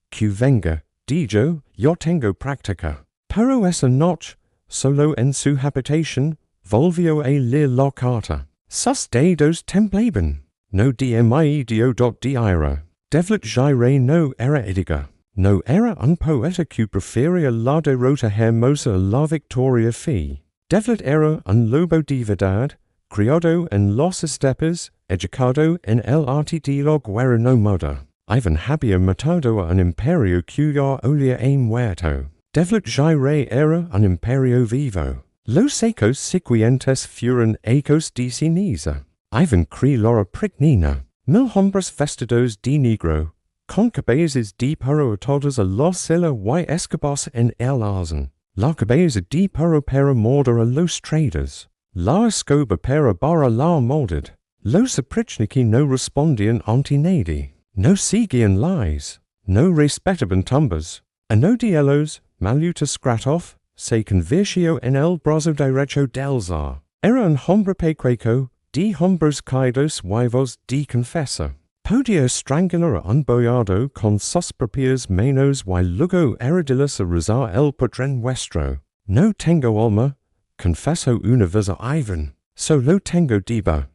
Que venga, dijo, yo tengo práctica. Pero esa noche, solo en su habitación, volvió a leer la carta. Sus dedos temblaban. No de miedo de ira. Devlet Jairé no era Edgar. No era un poeta que prefería la derrota hermosa a la victoria fe. Devlet era un lobo de verdad, criado en las estepas, educado en el arte de la guerra nómada. Iván había matado a un imperio que ya olía muerto. Devlet Jairé era un imperio vivo. Los ecos siguientes fueron ecos de ceniza. Iván crió la prignina. 1000 hombres vestidos de negro, con cabezas de perro atadas a la silla y escobas en el arsen. La cabeza de perro para morder a los traidores. La escoba para barrar la maldad. Los oprichniki no respondían ante nadie. No seguían lies. No respetaban tumbas. A no dielos, maluta Skratov, se convirtió en el brazo derecho del zar. Era un hombre pequeño, de hombros caídos huevos de confesor. Podía estrangular a un boyardo con sus propias manos y luego heredarles a rezar el Padre Nuestro. No tengo alma, confeso una vez a Iván, solo tengo diva.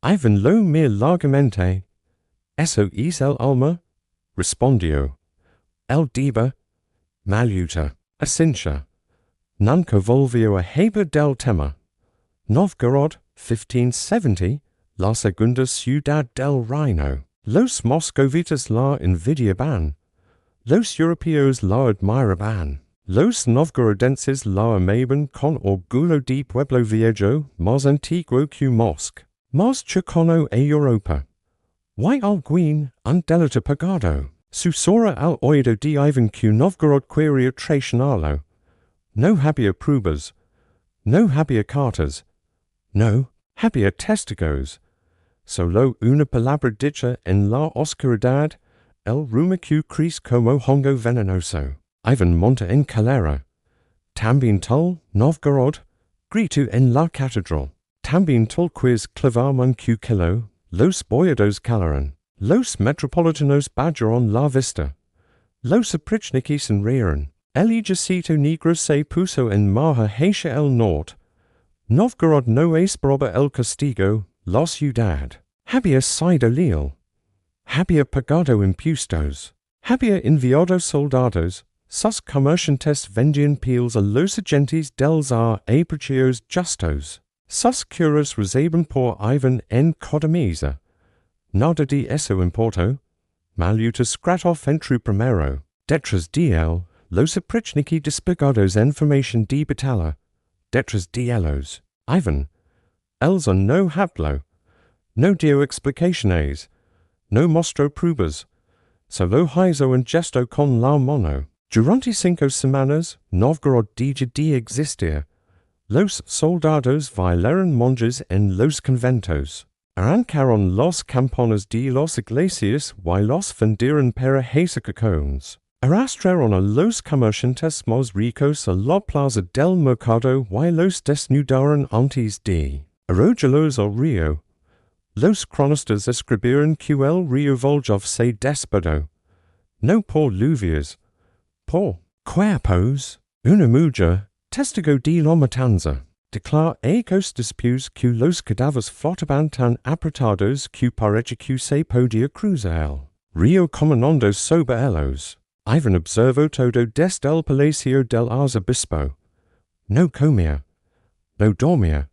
Iván lo mir largamente. Eso es el alma, respondió. El diva, maluta, asincha. Nunca volvió a hablar del tema. Novgorod, 1570, la segunda ciudad del reino. Los moscovitas la envidiaban. Los europeos la admiraban. Los novgorodenses la amaban con orgullo de pueblo viejo, más antiguo que Mosc, más cercano a Europa. Y alguien, un delito pagado, susura al oído de Iván que Novgorod quería traicionarlo. No había pruebas, no había cartas, no había testigos. Solo una palabra dicha en la oscuridad, el rumor que crece como hongo venenoso. Iván monta en calera. También tal Novgorod, grito en la catedral. También tal quiz clavaron que kilo, los boyados calaron. Los metropolitanos bajaron la vista. Los oprichnikis sonrieron. El ejército negro se puso en marcha hacia el norte. Novgorod no esperaba el castigo, la ciudad. Había sido leal. Había pagado impuestos. Había enviado soldados. Sus comerciantes vendían pieles a los agentes del zar a precios justos. Sus curas rezaban por Iván en cada mesa. Nada de eso importó. Maluta Skratov entró primero. Detrás de él, los oprichniki despegados en formación de batalla. Detrás de ellos, Iván. Elza no habló. No dio explicaciones. No mostró pruebas. Solo hizo un gesto con la mano. Durante 5 semanas, Novgorod deja de existir. Los soldados bailaron monjas en los conventos. Arrancaron las campanas de las iglesias y los vendieron para hacer. Arrastraron a los comerciantes más ricos a la plaza del mercado y los desnudaron antes de arrojarlos al río. Los cronistas escribieron que el río Volgov se desbordó. No por lluvias, por cuerpos. Una mujer, testigo de la matanza, declara ecos después que los cadáveres flotaban tan apretados que parecía que se podía cruzar el río caminando sobre ellos. Iván observó todo desde el palacio del arzobispo. No comía, no dormía,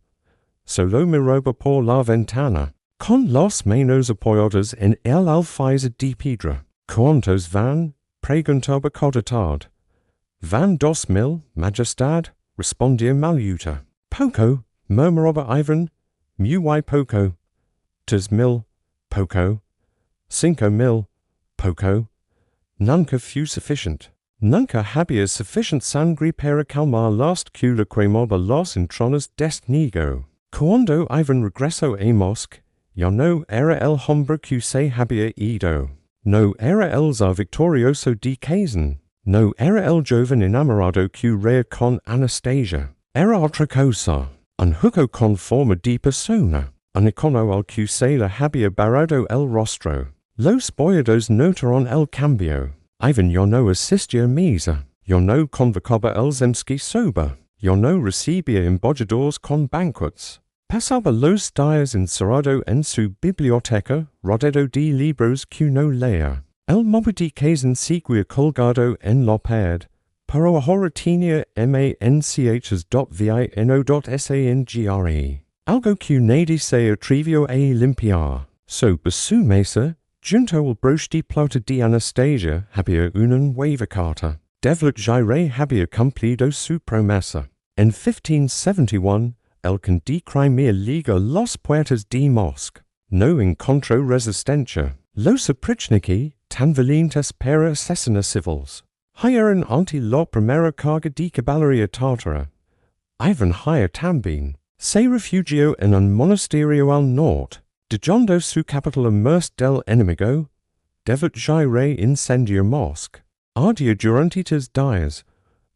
solo miraba por la ventana, con las manos apoyadas en el alféizar de piedra. ¿Cuántos van? Preguntaba cada tarde. Van 2000, majestad, respondía Maluta. Poco, murmuraba Iván, muy poco. 1000, poco. 5000, poco. Nunca fue sufficient. Nunca había sufficient sangre para calmar las que le quemaba las entrañas destinido. Cuando Iván regresó a Mosc, ya no era el hombre que se había ido. No era el zar victorioso de Kazán. No era el joven enamorado que reía con Anastasia. Era otra cosa. Un juego con forma de persona. Un icono al que se le había barrado el rostro. Los boyados notaron el cambio. Iván ya no asistía a misa. Ya no convocaba el zemsky soba. Ya no recibía embajadores con banquets. Pasaba los días encerrado en su biblioteca, rodeado de libros que no leía. El móvil de Kazán seguía colgado en la pared, pero ahora tenía manchas.vino.sangre, algo que nadie se atrevió a limpiar. Sobre su mesa, junto al broche de plata de Anastasia, había una nueva carta. Devlet Jairé había cumplido su promesa. En 1571, el conde de Crimea liga las puertas de Mosc. No encontró resistencia. Los oprichniki, tan valientes para asesinar civiles, hieren ante la primera carga de caballería tártara. Iván hiere también. Se refugió en un monasterio al norte, dejando su capital a merced del enemigo. Devlet Jairé incendió Mosc. Ardió durante 3 días.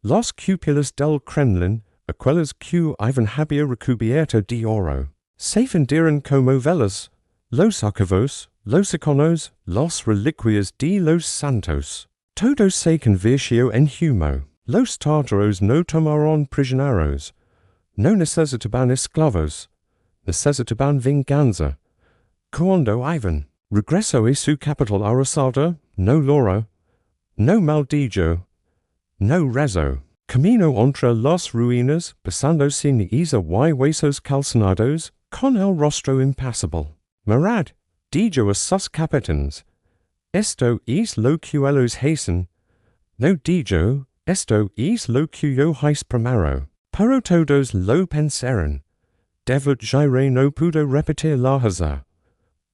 las cupulas del Kremlin, aquellas que Ivan había recubierto de oro, se fundieron como velas, los archivos, los iconos, las reliquias de los santos. Todo se convirtió en humo. Los tártaros no tomaron prisioneros, no necesitaban esclavos, necesitaban venganza. Cuando Ivan regresó a su capital arrasada, no lloró, no maldijo, no rezó. Camino entre las ruinas, besando sin isa y huesos calcinados, con el rostro impasible. Mirad, dijo a sus capitanes, esto es lo que ellos hacen. No dijo, esto es lo que yo hice primero. Pero todos lo pensaron. David Jaire no pudo repetir la hazaña.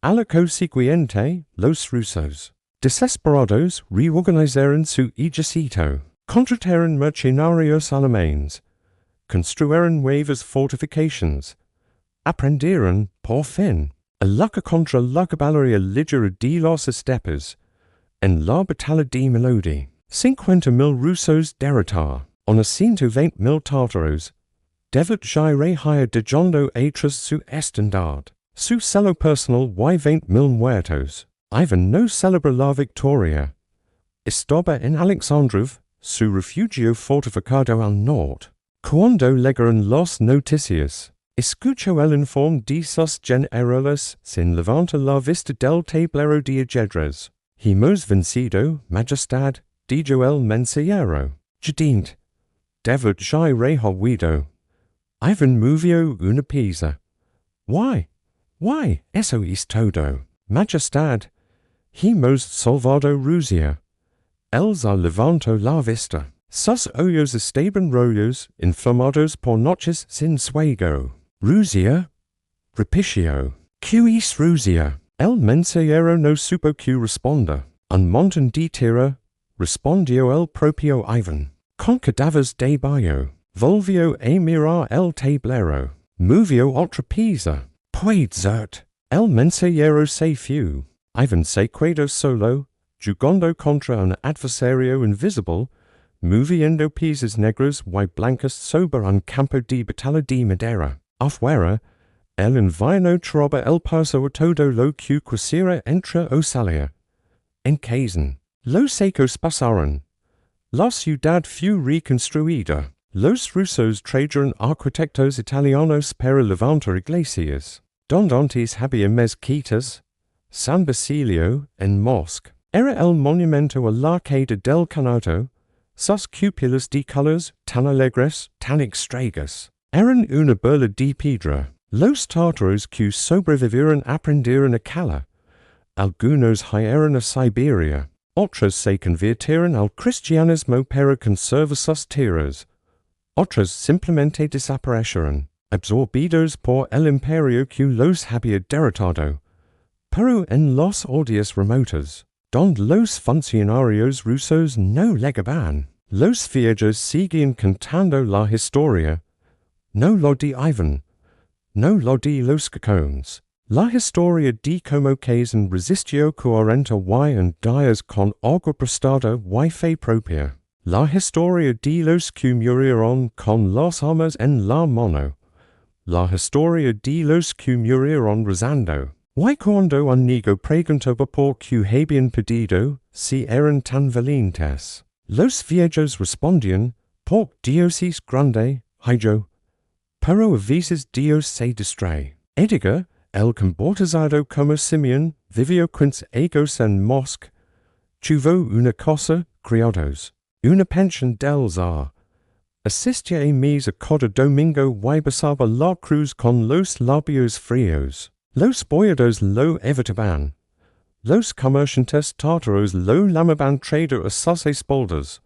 A la consiguiente, los rusos, desesperados, reorganizaron su ejército. Contrataron mercenarios alemanes, construyeron nuevas fortificaciones, aprendieron, por fin, a lucha contra la caballería ligera de las estepas, en la batalla de Melody. 50,000 rusos derrotaron a 120,000 tártaros. David Jaire hired de Jondo tras su estandarte. Su celo personal y 20,000 muertos. Ivan no celebró la victoria. Estaba en Alexandrov, su refugio fortificado al norte. Cuando llegaron las noticias, escuchó el informe de sus generales sin levantar la vista del tablero de ajedrez. Hemos vencido, majestad, dijo el mensajero. Jadint. David Jaire ha huido. Ivan movió una pieza. Why, eso es todo. Majestad, hemos salvado Rusia. Elsa levantó la vista. Sus ojos estaban rojos, inflamados por noches sin sueño. Rusia? Repitió. ¿Qué es Rusia? El mensajero no supo qué responder. Un montón de tierra, respondió el propio Ivan. Con cadáveres de bayo. Volvió a mirar el tablero. Movió otra pieza. Puede el mensajero se fue. Ivan se quedó solo, jugando contra un adversario invisible, moviendo piezas negras y blancas sobre un campo de batalla de madera. Afuera, el invierno traba el paso a todo lo que quisiera entre o salía. En Kazán, los secos pasaron. La ciudad fue reconstruida. Los rusos trajeron arquitectos italianos para levantar iglesias. Donde antes había mezquitas, San Basilio en Mosque. Era el monumento a la caída del kanato. Sus cúpulas de colores tan alegres, tan extrañas. Eran una burla de piedra. Los tártaros que sobrevivieron aprendieron a calar. Algunos huyeron a Siberia. Otros se convirtieron al cristianismo para conservar sus tierras. Otros simplemente desaparecieron, absorbidos por el imperio que los había derrotado. Pero en los odios remotos, donde los funcionarios rusos no llegaban, los viejos seguían contando la historia. No lo de Ivan, no lo de los cacones. La historia de cómo Kazán resistió 40 días con agua prestada y fe propia. La historia de los que murieron con las armas en la mano. La historia de los que murieron rezando. Y cuando un niño preguntaba por qué habían pedido, si eran tan valientes, los viejos respondían, por Dios es grande, hijo. Pero a veces Dios se distrae. Edgar, el comportado como Simeón, vivió 15 años en Mosque. Tuvo una casa, criados. Una pensión del zar. Asistía a misa cada domingo y besaba la cruz con los labios fríos. Los boyados lo evitaban. Los comerciantes tártaros lo llamaban traidor a sus espaldas.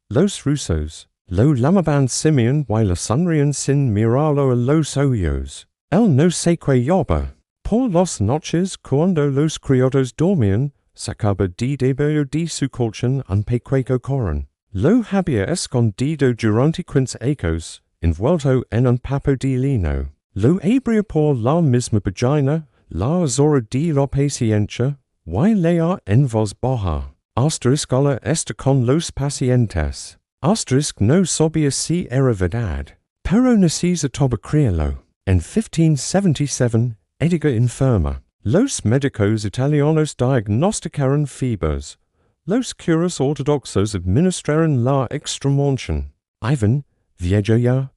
Los rusos lo llamaban Simeón y le sonrían sin mirarlo a los ojos. Él no se quejaba. Por las noches cuando los criados dormían, sacaba de debajo de su colchón un pequeño corazón. Lo había escondido durante 15 años, envuelto en un papo de lino. Lo abría por la misma página, la azora de la paciencia, y leía en voz baja. Hasta escala esta con los pacientes. Asterisk no sobia si era verdad. Pero necesita toba criado. En 1577, Edgar enferma. Los médicos italianos diagnosticaron febres. Los curas ortodoxos administraron la extremunción. Iván, viejo ya,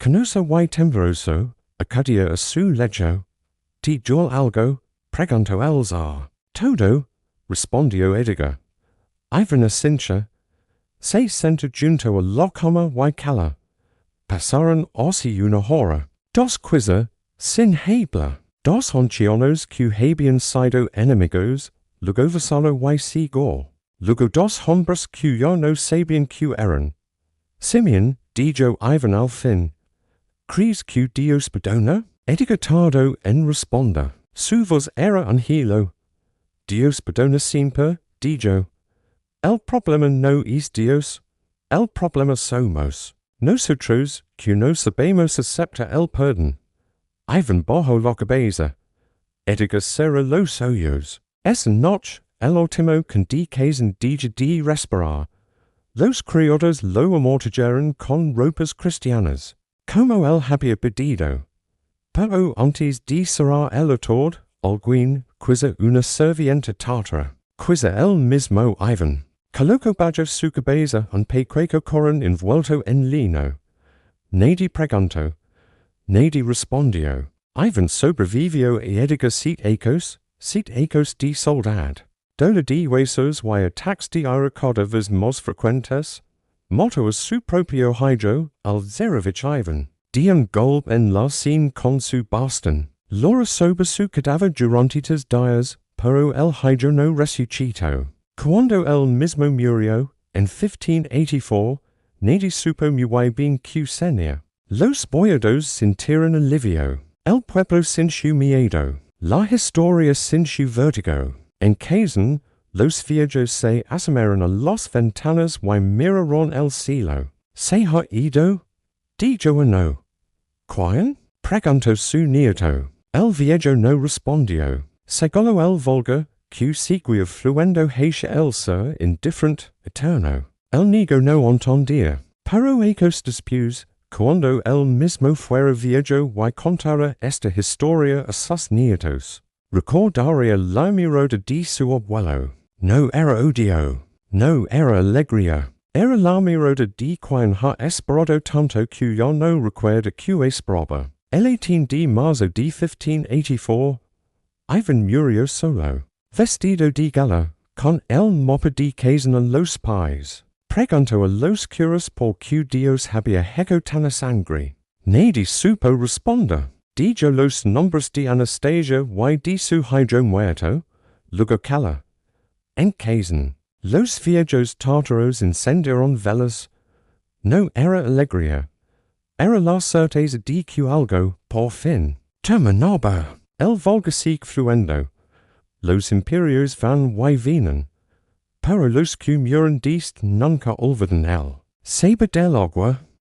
conoce y tembloroso, acudió a su lecho. Dijo algo, preguntó el zar. Todo, respondió Edgar. Iván asintió. Se sentó junto a la cama y cala. Pasaron así una hora. Dos quiza, sin habla. Dos ancianos que habían sido enemigos, luego vasallo y sigó. Luego dos hombres que ya no sabían que eran. Simeon, dijo Iván al fin. ¿Crees que Dios perdona? Edgar tardó en responder. Su voz era un hilo. Dios perdona siempre, dijo. El problema no es Dios. El problema somos nosotros, que no sabemos aceptar el perdón. Iván bajó la cabeza. Edgar cerró los ojos. Esa noche, el último con Kazán dejó de respirar. Los criados lo amortillaron con ropas cristianas, como él había pedido. Pero antes de cerrar el ataúd, alguien quiso una servienta tártara. Quiso el mismo Iván. Colocó bajo su cabeza un pequeño corazón envuelto en lino. Nadie preguntó. Nadie respondió. Iván sobrevivió y Edgar sit ecos de soldad. Dolor de huesos y ataques de ira cada vez más frecuentes. Mató a su propio hijo, Alzarevich Iván. De un golpe en la sien con su bastón. Lora sobre su cadáver durante 3 días, pero el hijo no resucitó. Cuando él mismo murió, en 1584, nadie supo muy bien qué tenía. Los boyados sintieron alivio. El pueblo sintió miedo. La historia sintió vértigo. En Kazán, los viejos se asomaron a las ventanas y miraron el cielo. ¿Se ha ido? Dijo no. ¿Quién? Preguntó su nieto. El viejo no respondió. Segolo el vulgar, que seguía fluyendo hacia el ser indifferent, eterno. El niño no entendía. Pero ecos después, cuando él mismo fuera viejo y contara esta historia a sus nietos, recordaría la mirada de su abuelo. No era odio, no era alegría. Era la mirada de quien ha esperado tanto que ya no recuerda que esperaba. El 18 de marzo de 1584, Iván murió solo, vestido de gala, con el mapa de Kazán en los pies. Preguntó a los curas por qué Dios había hecho tanta sangre. Nadie supo responder. Dijo los nombres de Anastasia y de su hijo muerto, luego cala. En Kazán, los viejos tártaros encendieron velas. No era alegría. Era la certeza de que algo, por fin, terminaba. El vulgar sigue fluyendo. Los imperios van y vienen. Pero los que mueren nunca olvidan el sabor del agua.